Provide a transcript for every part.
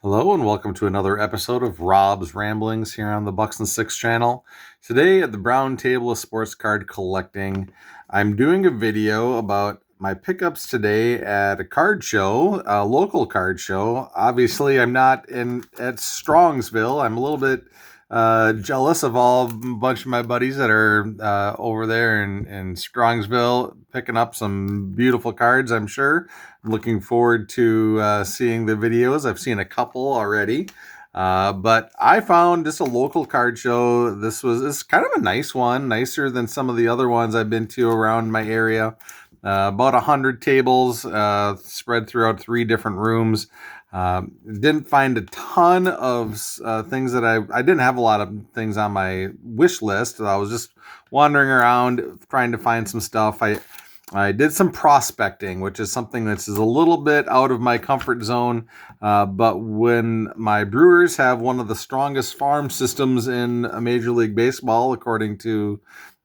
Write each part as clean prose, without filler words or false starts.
Hello and welcome to another episode of Rob's Ramblings here on the Bucks and Six channel. Today at the Brown Table of Sports Card Collecting, I'm doing a video about my pickups today at a card show, a local card show. Obviously, I'm not at Strongsville. I'm a little bit jealous of a bunch of my buddies that are over there in Strongsville picking up some beautiful cards, I'm sure. I'm looking forward to seeing the videos. I've seen a couple already. But I found just a local card show. It's kind of a nice one, nicer than some of the other ones I've been to around my area. About 100 tables spread throughout 3 different rooms. Didn't find a ton of things that I didn't have a lot of things on my wish list. I was just wandering around trying to find some stuff. I did some prospecting, which is something that's a little bit out of my comfort zone. But when my Brewers have one of the strongest farm systems in Major League Baseball, according to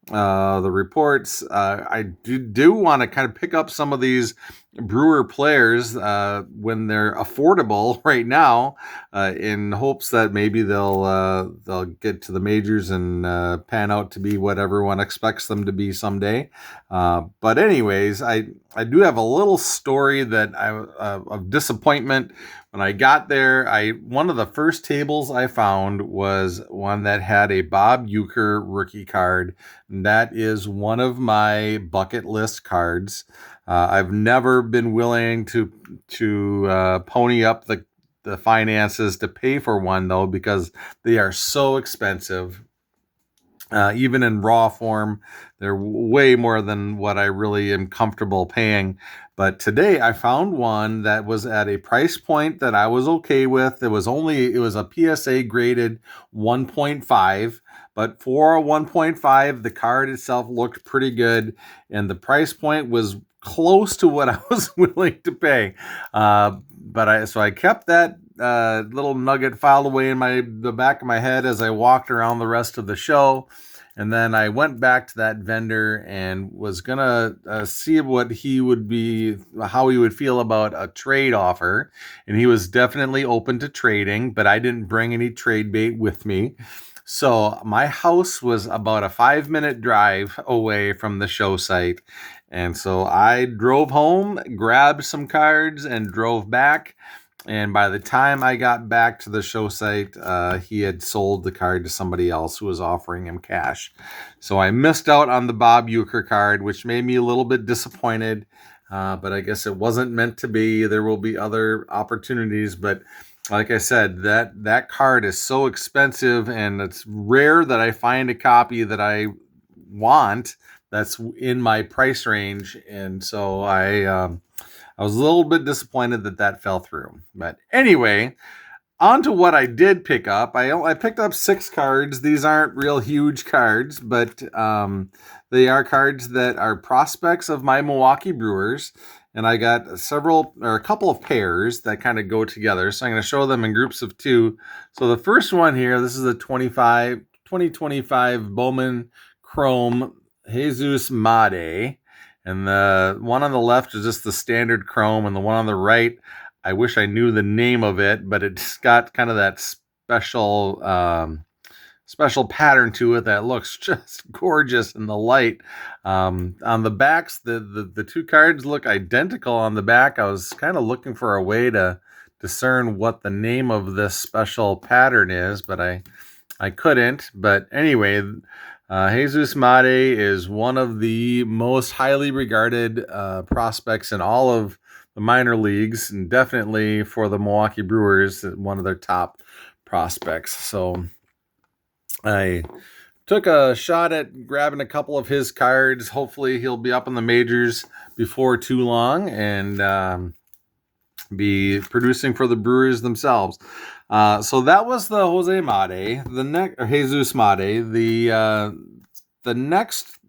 the reports, I do want to kind of pick up some of these Brewer players when they're affordable right now, in hopes that maybe they'll get to the majors and pan out to be what everyone expects them to be someday. But anyways, I do have a little story that of disappointment. When I got there, one of the first tables I found was one that had a Bob Uecker rookie card. That is one of my bucket list cards. I've never been willing to pony up the finances to pay for one, though, because they are so expensive. Even in raw form, they're way more than what I really am comfortable paying. But today I found one that was at a price point that I was okay with. It was a PSA graded 1.5. But for a 1.5, the card itself looked pretty good, and the price point was close to what I was willing to pay. So I kept that little nugget filed away in the back of my head as I walked around the rest of the show. And then I went back to that vendor and was gonna see how he would feel about a trade offer. And he was definitely open to trading, but I didn't bring any trade bait with me. So my house was about a 5-minute drive away from the show site. And so I drove home, grabbed some cards, and drove back. And by the time I got back to the show site, he had sold the card to somebody else who was offering him cash. So I missed out on the Bob Uecker card, which made me a little bit disappointed. But I guess it wasn't meant to be. There will be other opportunities. But like I said, that card is so expensive, and it's rare that I find a copy that I want that's in my price range. And so I was a little bit disappointed that fell through. But anyway, on to what I did pick up. I picked up 6 cards. These aren't real huge cards, but they are cards that are prospects of my Milwaukee Brewers. And I got a couple of pairs that kind of go together. So I'm going to show them in groups of 2. So the first one here, this is a 2025 Bowman Chrome Jesus Made. And the one on the left is just the standard chrome, and the one on the right, I wish I knew the name of it, but it's got kind of that special pattern to it that looks just gorgeous in the light. On the backs, the 2 cards look identical on the back. I was kind of looking for a way to discern what the name of this special pattern is, but I couldn't. But anyway, Jesus Made is one of the most highly regarded prospects in all of the minor leagues, and definitely for the Milwaukee Brewers, one of their top prospects. So I took a shot at grabbing a couple of his cards. Hopefully he'll be up in the majors before too long and be producing for the Brewers themselves. So that was the Jose Made, Jesus Made. The next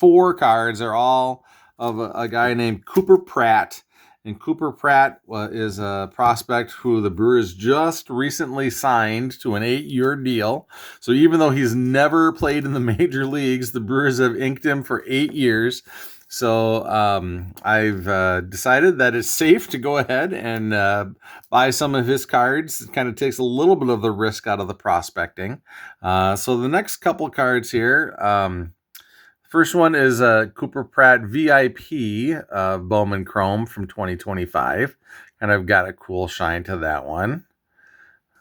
4 cards are all of a guy named Cooper Pratt. And Cooper Pratt is a prospect who the Brewers just recently signed to an 8-year deal. So even though he's never played in the major leagues, the Brewers have inked him for 8 years. So I've decided that it's safe to go ahead and buy some of his cards. It kind of takes a little bit of the risk out of the prospecting. So the next couple cards here, first one is Cooper Pratt VIP Bowman Chrome from 2025. And I've got a cool shine to that one.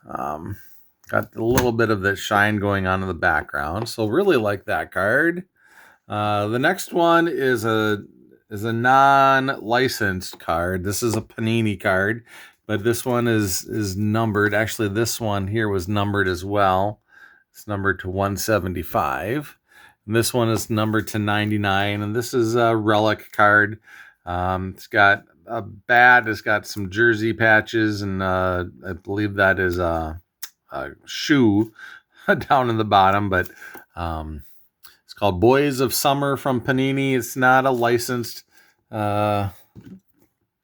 Got a little bit of that shine going on in the background. So really like that card. The next one is a non-licensed card. This is a Panini card, but this one is numbered. Actually, this one here was numbered as well. It's numbered to 175. And this one is numbered to 99, and this is a relic card. It's got a bat. It's got some jersey patches, and I believe that is a shoe down in the bottom, but it's called Boys of Summer from Panini. It's not a licensed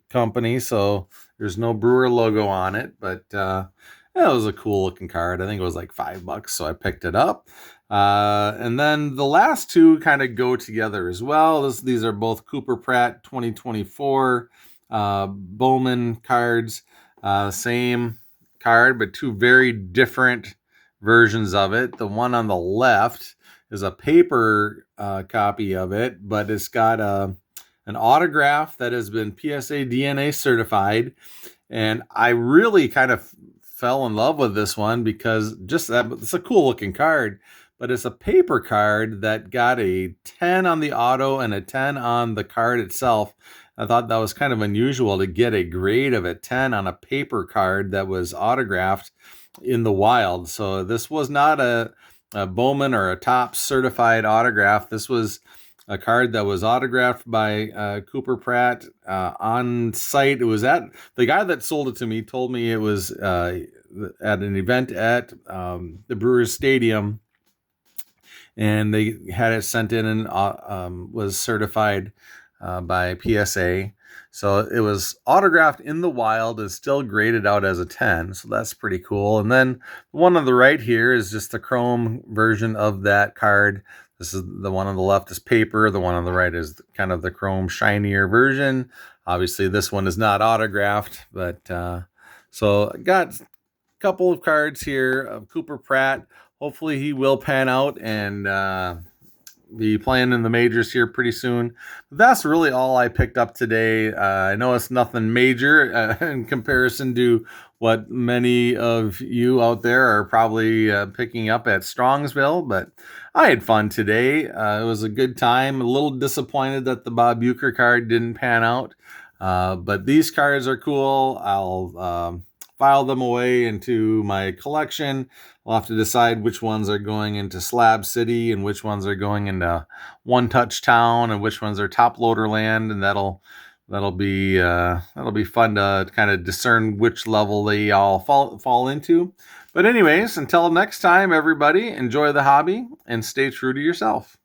company, so there's no Brewer logo on it, but it was a cool looking card. I think it was like $5, so I picked it up. And then the last two kind of go together as well. These are both Cooper Pratt 2024 Bowman cards. Same card, but two very different versions of it. The one on the left is a paper copy of it, but it's got an autograph that has been PSA DNA certified. And I really kind of fell in love with this one because just that, it's a cool looking card, but it's a paper card that got a 10 on the auto and a 10 on the card itself. I thought that was kind of unusual to get a grade of a 10 on a paper card that was autographed in the wild. So this was not a Bowman or a Topps certified autograph. This was a card that was autographed by Cooper Pratt on site. It was at the guy that sold it to me told me it was at an event at the Brewers Stadium, and they had it sent in and was certified by PSA. So it was autographed in the wild and still graded out as a 10. So that's pretty cool. And then the one on the right here is just the chrome version of that card. This is the one on the left is paper. The one on the right is kind of the chrome shinier version. Obviously, this one is not autographed, but so I got a couple of cards here of Cooper Pratt. Hopefully he will pan out and be playing in the majors here pretty soon. But that's really all I picked up today. I know it's nothing major in comparison to what many of you out there are probably picking up at Strongsville, but I had fun today. It was a good time. A little disappointed that the Bob Uecker card didn't pan out, but these cards are cool. I'll file them away into my collection. I'll have to decide which ones are going into Slab City and which ones are going into One Touch Town and which ones are Top Loader Land, and that'll be fun to kind of discern which level they all fall into. But anyways, until next time, everybody, enjoy the hobby and stay true to yourself.